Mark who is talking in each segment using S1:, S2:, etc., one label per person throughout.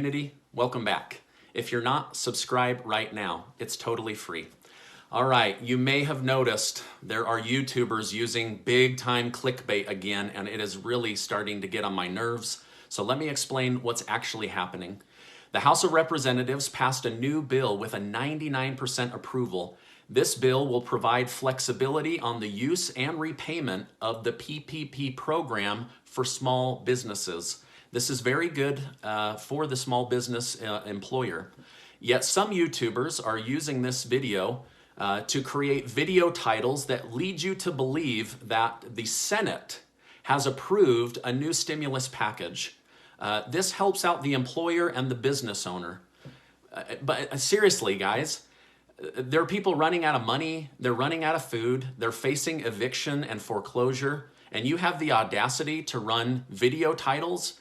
S1: community, welcome back. If you're not, subscribe right now. It's totally free. All right, you may have noticed there are YouTubers using big time clickbait again, and it is really starting to get on my nerves. So let me explain what's actually happening. The House of Representatives passed a new bill with a 99% approval. This bill will provide flexibility on the use and repayment of the PPP program for small businesses. This is very good for the small business employer. Yet some YouTubers are using this video to create video titles that lead you to believe that the Senate has approved a new stimulus package. This helps out the employer and the business owner. But seriously, guys, there are people running out of money, they're running out of food, they're facing eviction and foreclosure, and you have the audacity to run video titles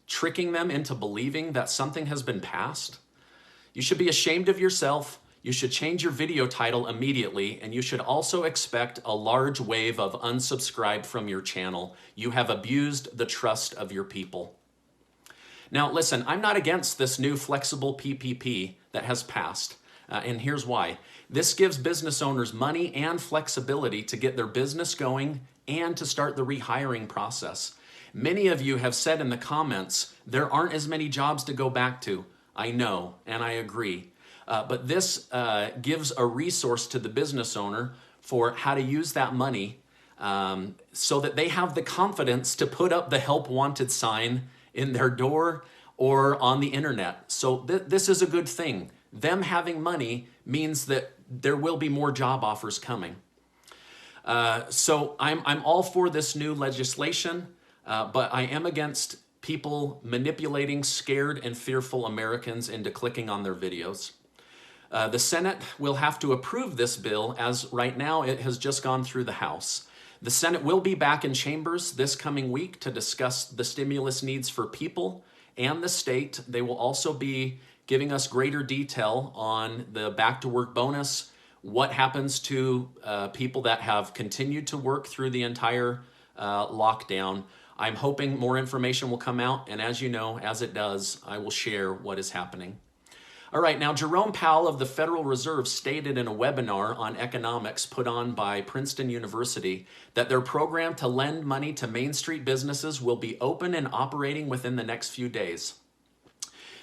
S1: tricking them into believing that something has been passed. You should be ashamed of yourself. You should change your video title immediately, and you should also expect a large wave of unsubscribe from your channel. You have abused the trust of your people. Now listen, I'm not against this new flexible PPP that has passed, and here's why. This gives business owners money and flexibility to get their business going and to start the rehiring process. Many of you have said in the comments, there aren't as many jobs to go back to. I know, and I agree. But this gives a resource to the business owner for how to use that money so that they have the confidence to put up the help wanted sign in their door or on the internet. So this is a good thing. Them having money means that there will be more job offers coming. So I'm all for this new legislation. But I am against people manipulating scared and fearful Americans into clicking on their videos. The Senate will have to approve this bill, as right now it has just gone through the House. The Senate will be back in chambers this coming week to discuss the stimulus needs for people and the state. They will also be giving us greater detail on the back to work bonus, what happens to people that have continued to work through the entire lockdown. I'm hoping more information will come out, and as you know, as it does, I will share what is happening. All right, now Jerome Powell of the Federal Reserve stated in a webinar on economics put on by Princeton University that their program to lend money to Main Street businesses will be open and operating within the next few days.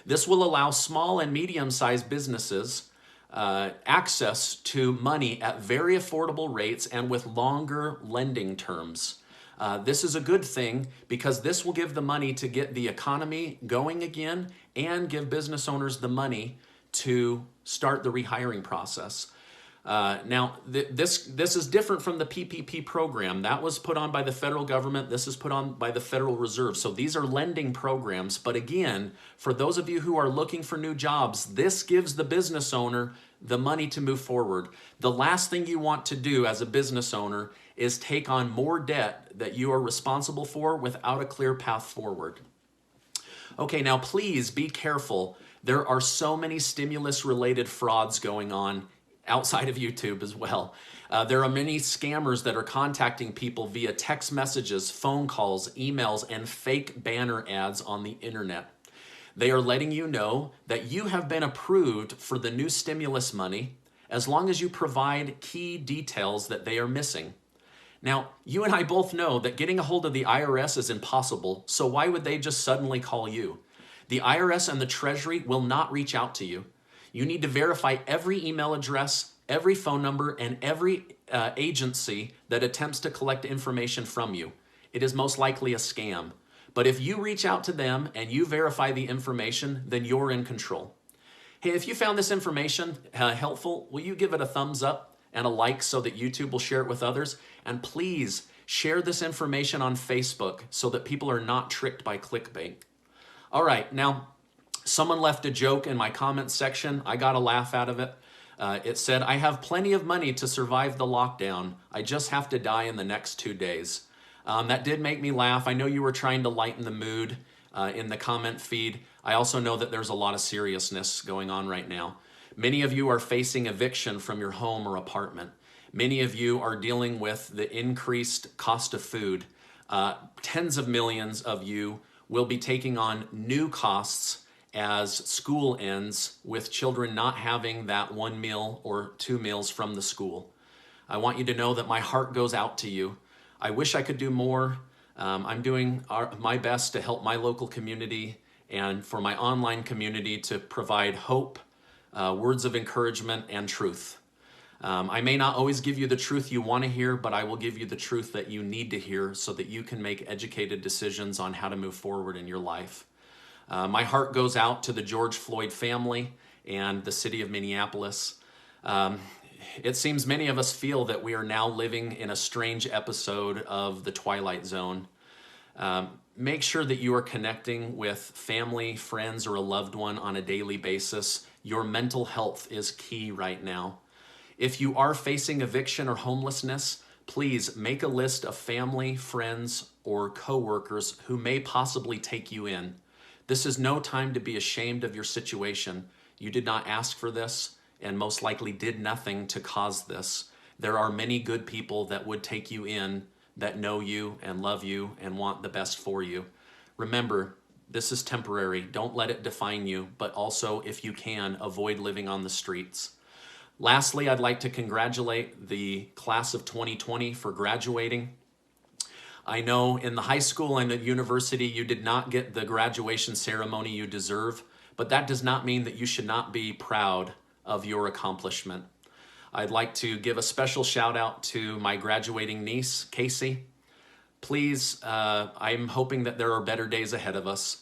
S1: This will allow small and medium-sized businesses access to money at very affordable rates and with longer lending terms. This is a good thing because this will give the money to get the economy going again and give business owners the money to start the rehiring process. Now, this is different from the PPP program. That was put on by the federal government. This is put on by the Federal Reserve. So these are lending programs. But again, for those of you who are looking for new jobs, this gives the business owner the money to move forward. The last thing you want to do as a business owner is take on more debt that you are responsible for without a clear path forward. Okay, now please be careful. There are so many stimulus-related frauds going on outside of YouTube as well. There are many scammers that are contacting people via text messages, phone calls, emails, and fake banner ads on the internet. They are letting you know that you have been approved for the new stimulus money as long as you provide key details that they are missing. Now, you and I both know that getting a hold of the IRS is impossible, so why would they just suddenly call you? The IRS and the Treasury will not reach out to you. You need to verify every email address, every phone number, and every agency that attempts to collect information from you. It is most likely a scam. But if you reach out to them and you verify the information, then you're in control. Hey, if you found this information helpful, will you give it a thumbs up and a like so that YouTube will share it with others? And please share this information on Facebook so that people are not tricked by clickbait. All right, now someone left a joke in my comments section. I got a laugh out of it. It said, "I have plenty of money to survive the lockdown. I just have to die in the next 2 days." That did make me laugh. I know you were trying to lighten the mood in the comment feed. I also know that there's a lot of seriousness going on right now. Many of you are facing eviction from your home or apartment. Many of you are dealing with the increased cost of food. Tens of millions of you will be taking on new costs as school ends with children not having that 1 meal or 2 meals from the school. I want you to know that my heart goes out to you. I wish I could do more. I'm doing my best to help my local community and for my online community to provide hope, words of encouragement, and truth. I may not always give you the truth you want to hear, but I will give you the truth that you need to hear so that you can make educated decisions on how to move forward in your life. My heart goes out to the George Floyd family and the city of Minneapolis. It seems many of us feel that we are now living in a strange episode of the Twilight Zone. Make sure that you are connecting with family, friends, or a loved one on a daily basis. Your mental health is key right now. If you are facing eviction or homelessness, please make a list of family, friends, or coworkers who may possibly take you in. This is no time to be ashamed of your situation. You did not ask for this and most likely did nothing to cause this. There are many good people that would take you in, that know you and love you and want the best for you. Remember, this is temporary. Don't let it define you, but also, if you can, avoid living on the streets. Lastly, I'd like to congratulate the class of 2020 for graduating. I know in the high school and the university you did not get the graduation ceremony you deserve, but that does not mean that you should not be proud of your accomplishment. I'd like to give a special shout out to my graduating niece, Casey. Please, I'm hoping that there are better days ahead of us.